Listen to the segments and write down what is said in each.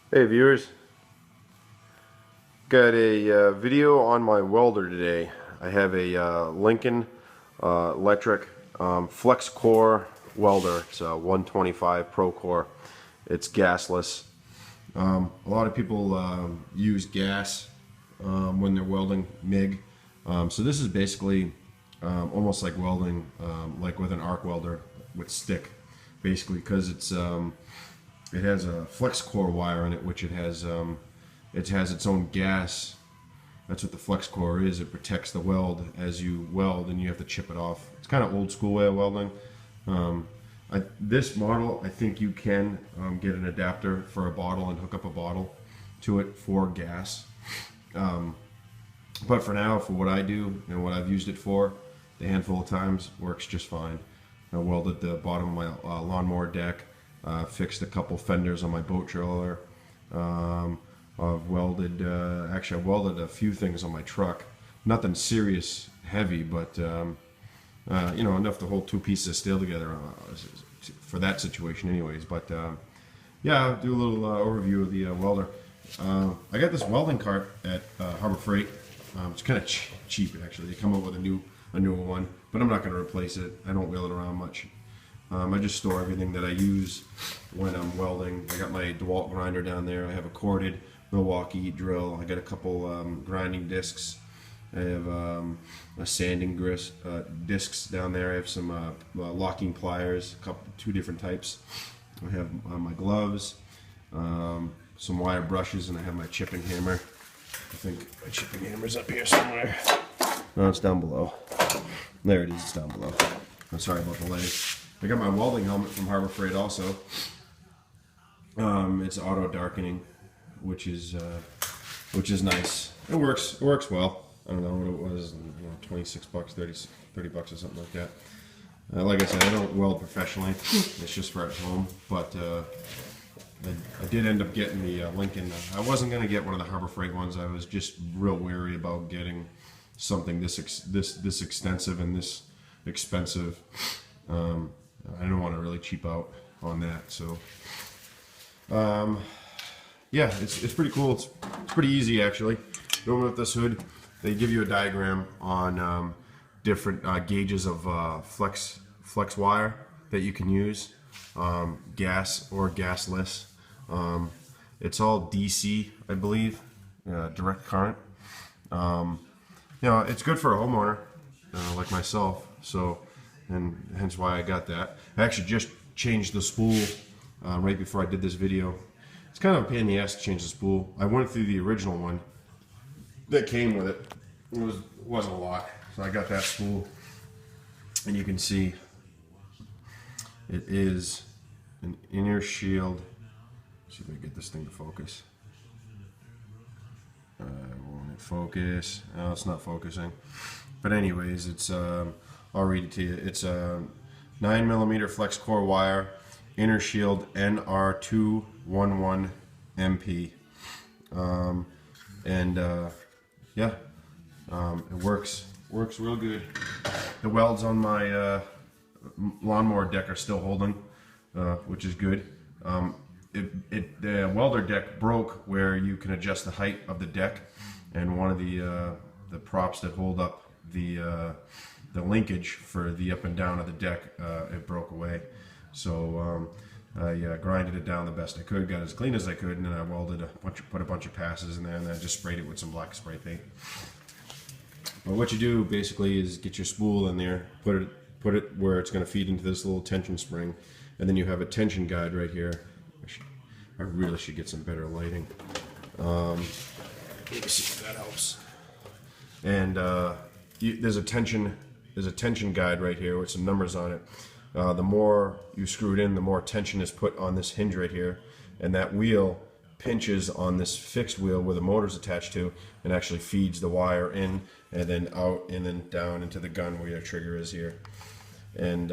Hey viewers, got a video on my welder today. I have a Lincoln electric Flux-cored welder. It's a 125 Pro Core. It's gasless. A lot of people use gas when they're welding MIG. So this is basically almost like welding, like with an arc welder with stick, basically, because it has a Flux-cored wire in it, which it has its own gas. That's what the Flux-cored is. It protects the weld as you weld, and you have to chip it off. It's kind of old school way of welding. This model, I think you can get an adapter for a bottle and hook up a bottle to it for gas. But for now, for what I do and what I've used it for, the handful of times, works just fine. I welded the bottom of my lawnmower deck, fixed a couple fenders on my boat trailer. I've welded, actually I welded a few things on my truck. Nothing serious heavy, but you know, enough to hold two pieces of steel together for that situation anyways. But yeah, I'll do a little overview of the welder. I got this welding cart at Harbor Freight. It's kind of cheap actually. They come up with a newer one, but I'm not going to replace it. I don't wheel it around much. I just store everything that I use when I'm welding. I got my DeWalt grinder down there. I have a corded Milwaukee drill. I got a couple grinding discs. I have a sanding discs down there. I have some locking pliers, two different types. I have my gloves, some wire brushes, and I have my chipping hammer. I think my chipping hammer's up here somewhere. No, it's down below. There it is, it's down below. I'm sorry about the lighting. I got my welding helmet from Harbor Freight also. It's auto darkening, which is nice. It works well. I don't know what it was, 26 bucks, 30 bucks or something like that. Like I said, I don't weld professionally. It's just for at home. But I did end up getting the Lincoln. I wasn't going to get one of the Harbor Freight ones. I was just real wary about getting something this extensive and this expensive. I don't want to really cheap out on that. So yeah, it's pretty cool. It's pretty easy actually. Going with this hood, they give you a diagram on different gauges of flex wire that you can use, gas or gasless. It's all DC, I believe, direct current. You know, it's good for a homeowner like myself. So, and hence why I got that. I actually just changed the spool right before I did this video. It's kind of a pain in the ass to change the spool. I went through the original one that came with it. It wasn't a lot, so I got that spool, and you can see it is an inner shield. Let's see if I can get this thing to focus. Won't it focus? No, it's not focusing. But anyways, it's I'll read it to you. It's a 9mm Flux-cored wire, inner shield NR211 MP, yeah, it works real good. The welds on my lawnmower deck are still holding, which is good. The welder deck broke where you can adjust the height of the deck, and one of the props that hold up the linkage for the up and down of the deck, it broke away. So I grinded it down the best I could, got as clean as I could, and then I welded put a bunch of passes in there, and then I just sprayed it with some black spray paint. But what you do basically is get your spool in there, put it where it's going to feed into this little tension spring, and then you have a tension guide right here. I really should get some better lighting. Let me see if that helps. And there's a tension guide right here with some numbers on it. The more you screw it in, the more tension is put on this hinge right here, and that wheel pinches on this fixed wheel where the motor's attached to, and actually feeds the wire in and then out and then down into the gun where your trigger is here. And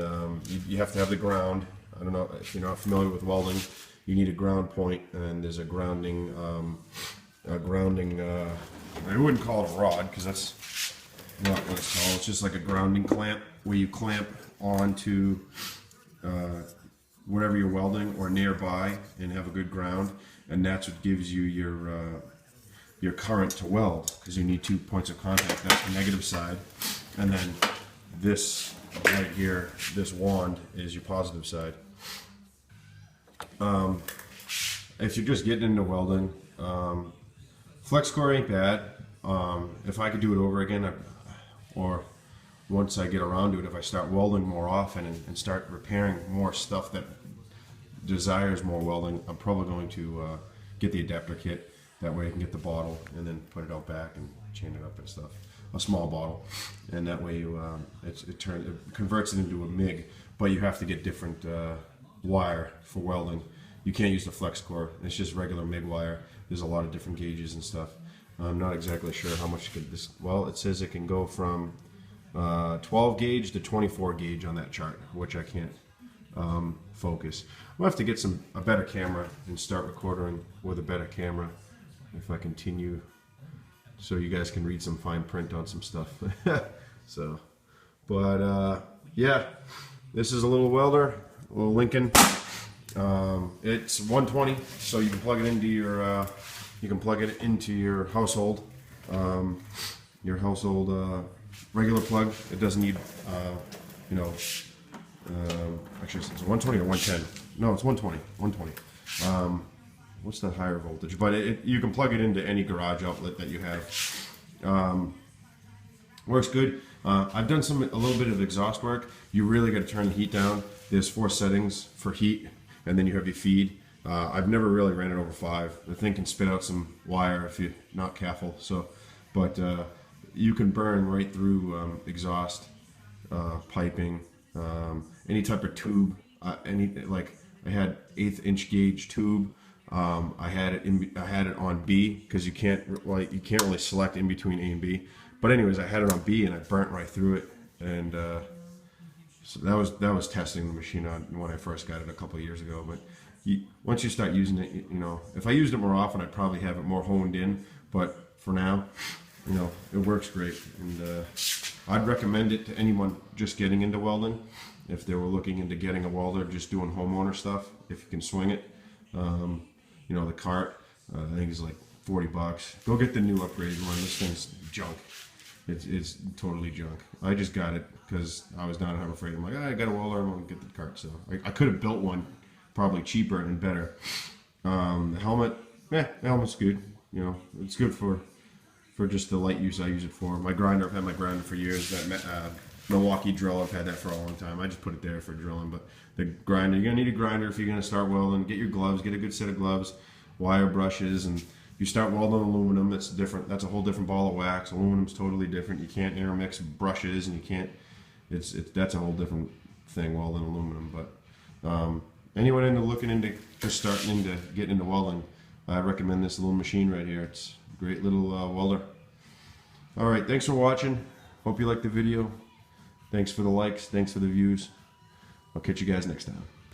you have to have the ground. I don't know if you're not familiar with welding. You need a ground point, and there's a grounding. I wouldn't call it a rod because that's not what it's called. It's just like a grounding clamp where you clamp onto wherever you're welding or nearby and have a good ground, and that's what gives you your current to weld, because you need 2 points of contact. That's the negative side, and then this right here, this wand, is your positive side. If you're just getting into welding, Flux-cored ain't bad. If I could do it over again, or once I get around to it, if I start welding more often and start repairing more stuff that desires more welding, I'm probably going to get the adapter kit. That way I can get the bottle and then put it out back and chain it up and stuff. A small bottle, and that way you, it converts it into a MIG, but you have to get different wire for welding. You can't use the Flux-cored. It's just regular MIG wire. There's a lot of different gauges and stuff. I'm not exactly sure how much this. Well, it says it can go from 12 gauge to 24 gauge on that chart, which I can't focus. We'll have to get a better camera and start recording with a better camera if I continue, so you guys can read some fine print on some stuff. So, but yeah, this is a little welder, a little Lincoln. It's 120, so you can plug it into your household, regular plug. It doesn't need, you know, actually it's 120 or 110. No, it's 120. 120. What's the higher voltage? But you can plug it into any garage outlet that you have. Works good. I've done a little bit of exhaust work. You really got to turn the heat down. There's 4 settings for heat, and then you have your feed. I've never really ran it over 5. The thing can spit out some wire if you're not careful. So, but you can burn right through exhaust piping, any type of tube. Like I had 1/8 inch gauge tube. I had it on B, because you can't really select in between A and B. But anyways, I had it on B and I burnt right through it, and so that was testing the machine on when I first got it a couple of years ago. But once you start using it, you know, if I used it more often, I'd probably have it more honed in. But for now, you know, it works great, and I'd recommend it to anyone just getting into welding. If they were looking into getting a welder, just doing homeowner stuff, if you can swing it. You know, the cart, I think it's like $40. Go get the new upgraded one. This thing's junk. It's totally junk. I just got it because I was down at Harbor Freight. I'm like, I got a welder, I'm gonna get the cart. So I could have built one, probably cheaper and better. The helmet, the helmet's good. You know, it's good for just the light use I use it for. My grinder, I've had my grinder for years. That Milwaukee drill, I've had that for a long time. I just put it there for drilling. But the grinder, you're gonna need a grinder if you're gonna start welding. Get your gloves, get a good set of gloves, wire brushes, and you start welding aluminum. That's different. That's a whole different ball of wax. Aluminum's totally different. You can't intermix brushes, and you can't. That's a whole different thing, welding aluminum. But anyone looking into just starting into getting into welding, I recommend this little machine right here. It's a great little welder. All right, thanks for watching. Hope you liked the video. Thanks for the likes. Thanks for the views. I'll catch you guys next time.